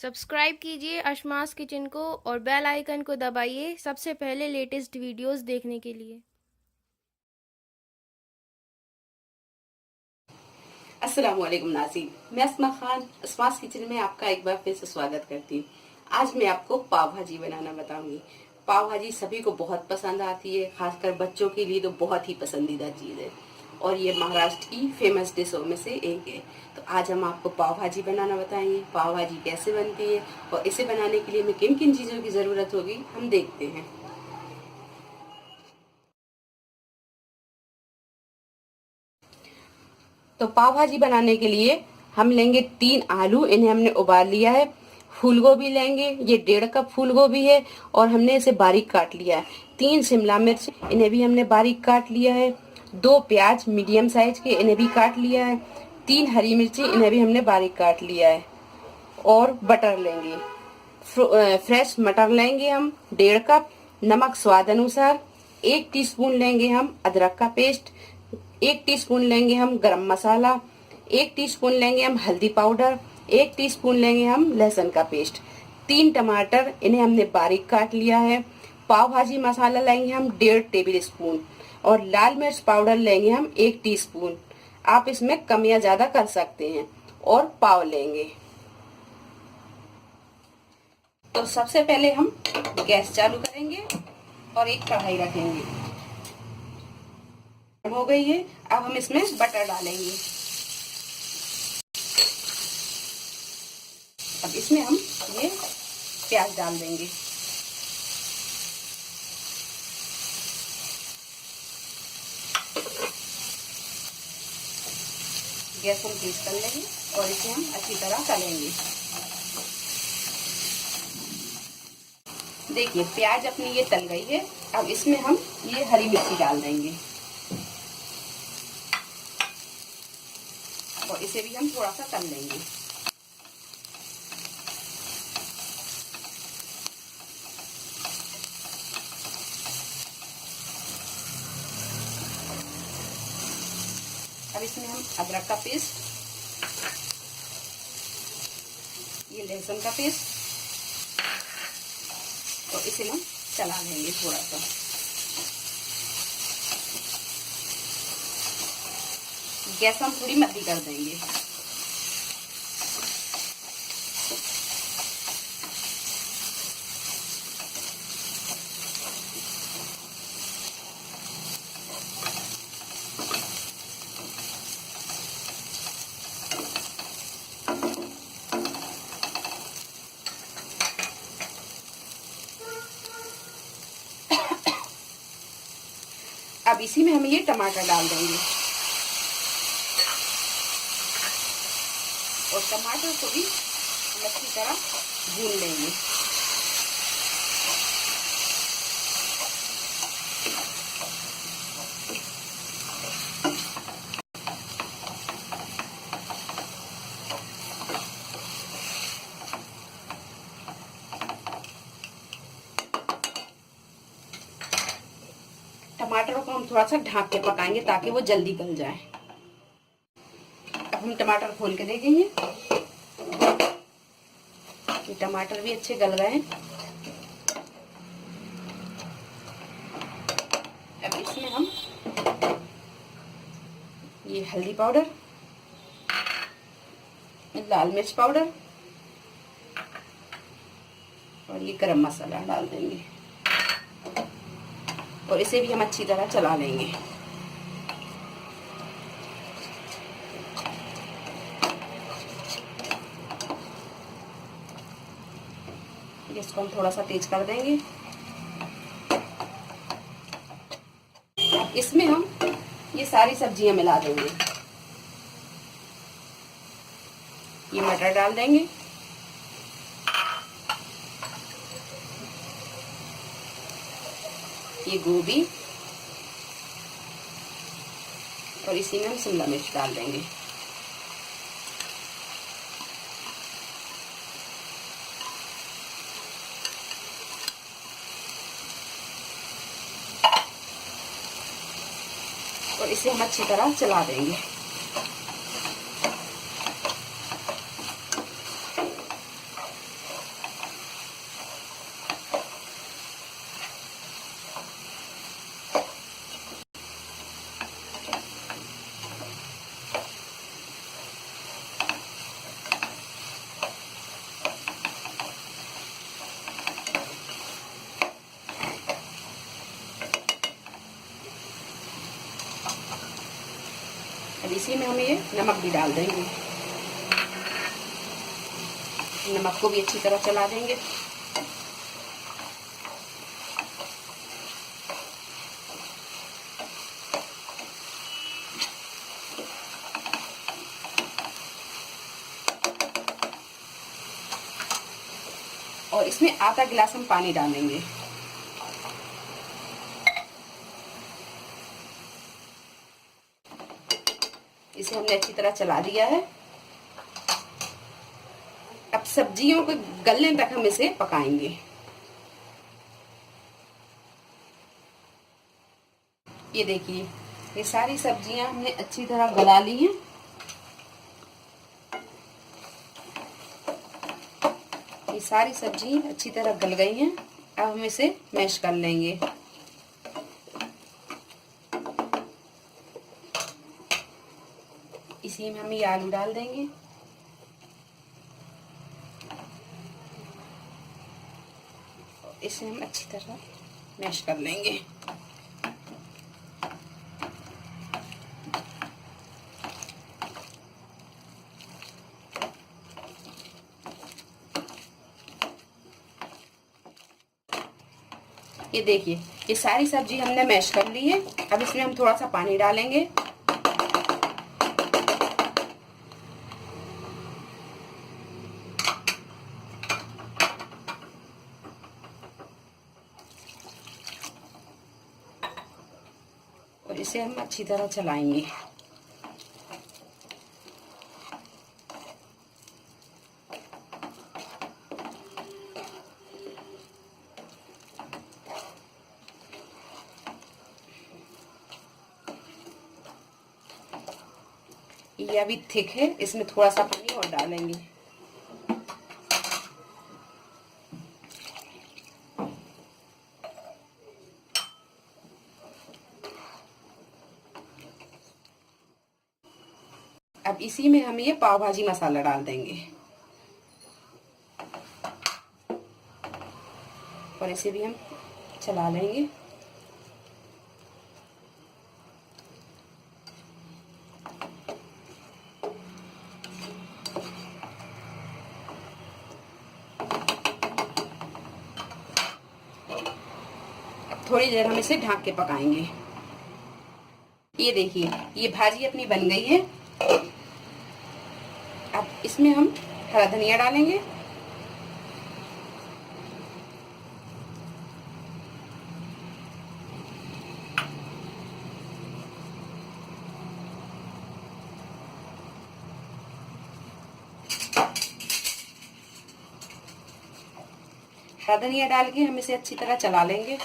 Subscribe कीजिए अशमास kitchen को और बेल आइकन को दबाइए सबसे पहले लेटेस्ट वीडियोस देखने के लिए। अस्सलामुअलैकुम नाज़रीन, मैं अस्मा खान अस्मास किचन में आपका एक बार फिर से स्वागत करती हूँ। आज मैं आपको पाव भाजी बनाना बताऊंगी। पाव भाजी सभी को बहुत पसंद आती है, खासकर बच्चों के लिए तो बहुत ही पसंदीदा चीज़ है और ये महाराष्ट्र की फेमस डिशों में से एक है। तो आज हम आपको पाव भाजी बनाना बताएंगे। पाव भाजी कैसे बनती है और इसे बनाने के लिए हमें किन किन चीज़ों की ज़रूरत होगी हम देखते हैं। तो पाव भाजी बनाने के लिए हम लेंगे 3 आलू, इन्हें हमने उबाल लिया है। फूल गोभी लेंगे, ये 1.5 कप फूल गोभी है और हमने इसे बारीक काट लिया है। 3 शिमला मिर्च, इन्हें भी हमने बारीक काट लिया है। 2 प्याज मीडियम साइज के, इन्हें भी काट लिया है। 3 हरी मिर्ची, इन्हें भी हमने बारीक काट लिया है। और बटर लेंगे, फ्रेश मटर लेंगे हम 1.5 कप। नमक स्वाद अनुसार। 1 टीस्पून लेंगे हम अदरक का पेस्ट। 1 टीस्पून लेंगे हम गरम मसाला। 1 टीस्पून लेंगे हम हल्दी पाउडर। 1 टीस्पून लेंगे हम लहसुन का पेस्ट। 3 टमाटर, इन्हें हमने बारीक काट लिया है। पाव भाजी मसाला लेंगे हम 1.5 टेबल स्पून और लाल मिर्च पाउडर लेंगे हम 1 टीस्पून। आप इसमें कम या ज्यादा कर सकते हैं। और पाव लेंगे। तो सबसे पहले हम गैस चालू करेंगे और एक कढ़ाई रखेंगे। हो गई है, अब हम इसमें बटर डालेंगे। अब इसमें हम ये प्याज डाल देंगे। गैस हम तेज कर लेंगे और इसे हम अच्छी तरह तलेंगे। देखिए प्याज अपनी ये तल गई है। अब इसमें हम ये हरी मिर्ची डाल देंगे और इसे भी हम थोड़ा सा तल लेंगे। अब इसमें हम अदरक का पेस्ट, ये लहसुन का पेस्ट और इसे हम चला लेंगे थोड़ा सा। गैस हम थोड़ी मध्य कर देंगे। अब इसी में हम ये टमाटर डाल देंगे और टमाटर को भी हम अच्छी तरह भून लेंगे। टमाटरों को हम थोड़ा सा ढाँक के पकाएंगे ताकि वो जल्दी गल जाए। अब हम टमाटर खोल के देखेंगे कि टमाटर भी अच्छे गल गए हैं। अब इसमें हम ये हल्दी पाउडर, लाल मिर्च पाउडर और ये गरम मसाला डाल देंगे और इसे भी हम अच्छी तरह चला लेंगे। गैस को हम थोड़ा सा तेज कर देंगे। इसमें हम ये सारी सब्जियां मिला देंगे। ये मटर डाल देंगे, ये गोभी और इसी में हम शिमला मिर्च डाल देंगे। और इसे हम अच्छी तरह चला देंगे। इसी में हम ये नमक भी डाल देंगे। नमक को भी अच्छी तरह चला देंगे। और इसमें आधा गिलास हम पानी डालेंगे। इसे हमने अच्छी तरह चला दिया है। अब सब्जियों को गलने तक हम इसे पकाएंगे। ये देखिए, ये सारी सब्जियां हमने अच्छी तरह गला ली हैं। ये सारी सब्जी अच्छी तरह गल गई हैं। अब हम इसे मैश कर लेंगे। इसी में हम ये आलू डाल देंगे। इसे हम अच्छी तरह मैश कर लेंगे। ये देखिए, ये सारी सब्जी हमने मैश कर ली है। अब इसमें हम थोड़ा सा पानी डालेंगे। और इसे हम अच्छी तरह चलाएंगे। ये अभी थिक है, इसमें थोड़ा सा पानी और डालेंगे। अब इसी में हम ये पाव भाजी मसाला डाल देंगे और इसे भी हम चला लेंगे। अब थोड़ी देर हम इसे ढक के पकाएंगे। ये देखिए, ये भाजी अपनी बन गई है। अब इसमें हम हरा धनिया डालेंगे। हरा धनिया डाल के हम इसे अच्छी तरह चला लेंगे।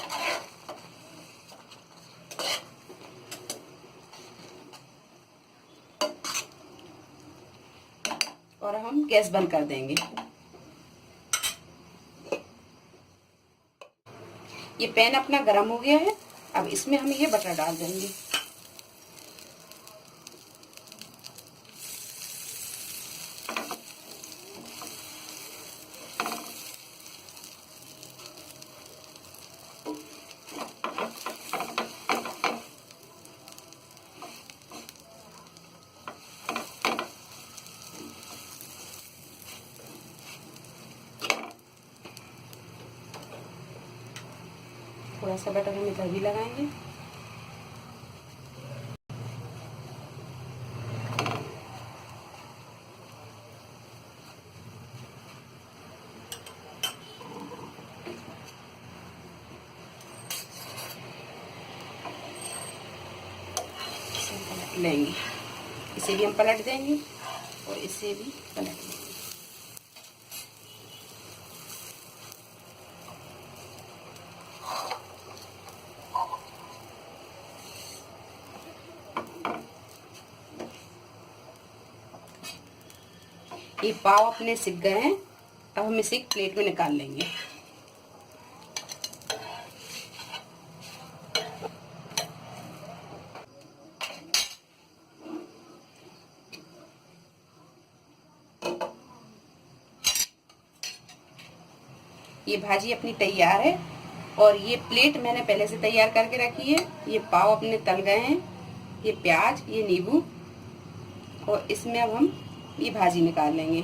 और हम गैस बंद कर देंगे। ये पैन अपना गरम हो गया है। अब इसमें हम ये बटर डाल देंगे। थोड़ा सा बटर हम इधर भी लगाएंगे। लेंगे, इसे भी हम पलट देंगे और इसे भी पलट देंगे। ये पाव अपने सिक गए हैं। अब हम इसे एक प्लेट में निकाल लेंगे। ये भाजी अपनी तैयार है और ये प्लेट मैंने पहले से तैयार करके रखी है। ये पाव अपने तल गए हैं। ये प्याज, ये नींबू और इसमें अब हम ये भाजी निकाल लेंगे।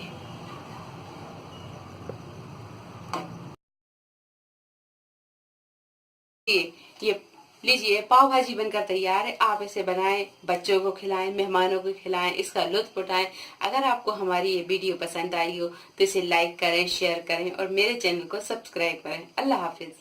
ये लीजिए, पाव भाजी बनकर तैयार है। आप इसे बनाएं, बच्चों को खिलाएं, मेहमानों को खिलाएं, इसका लुत्फ उठाएं। अगर आपको हमारी ये वीडियो पसंद आई हो तो इसे लाइक करें, शेयर करें और मेरे चैनल को सब्सक्राइब करें। अल्लाह हाफिज।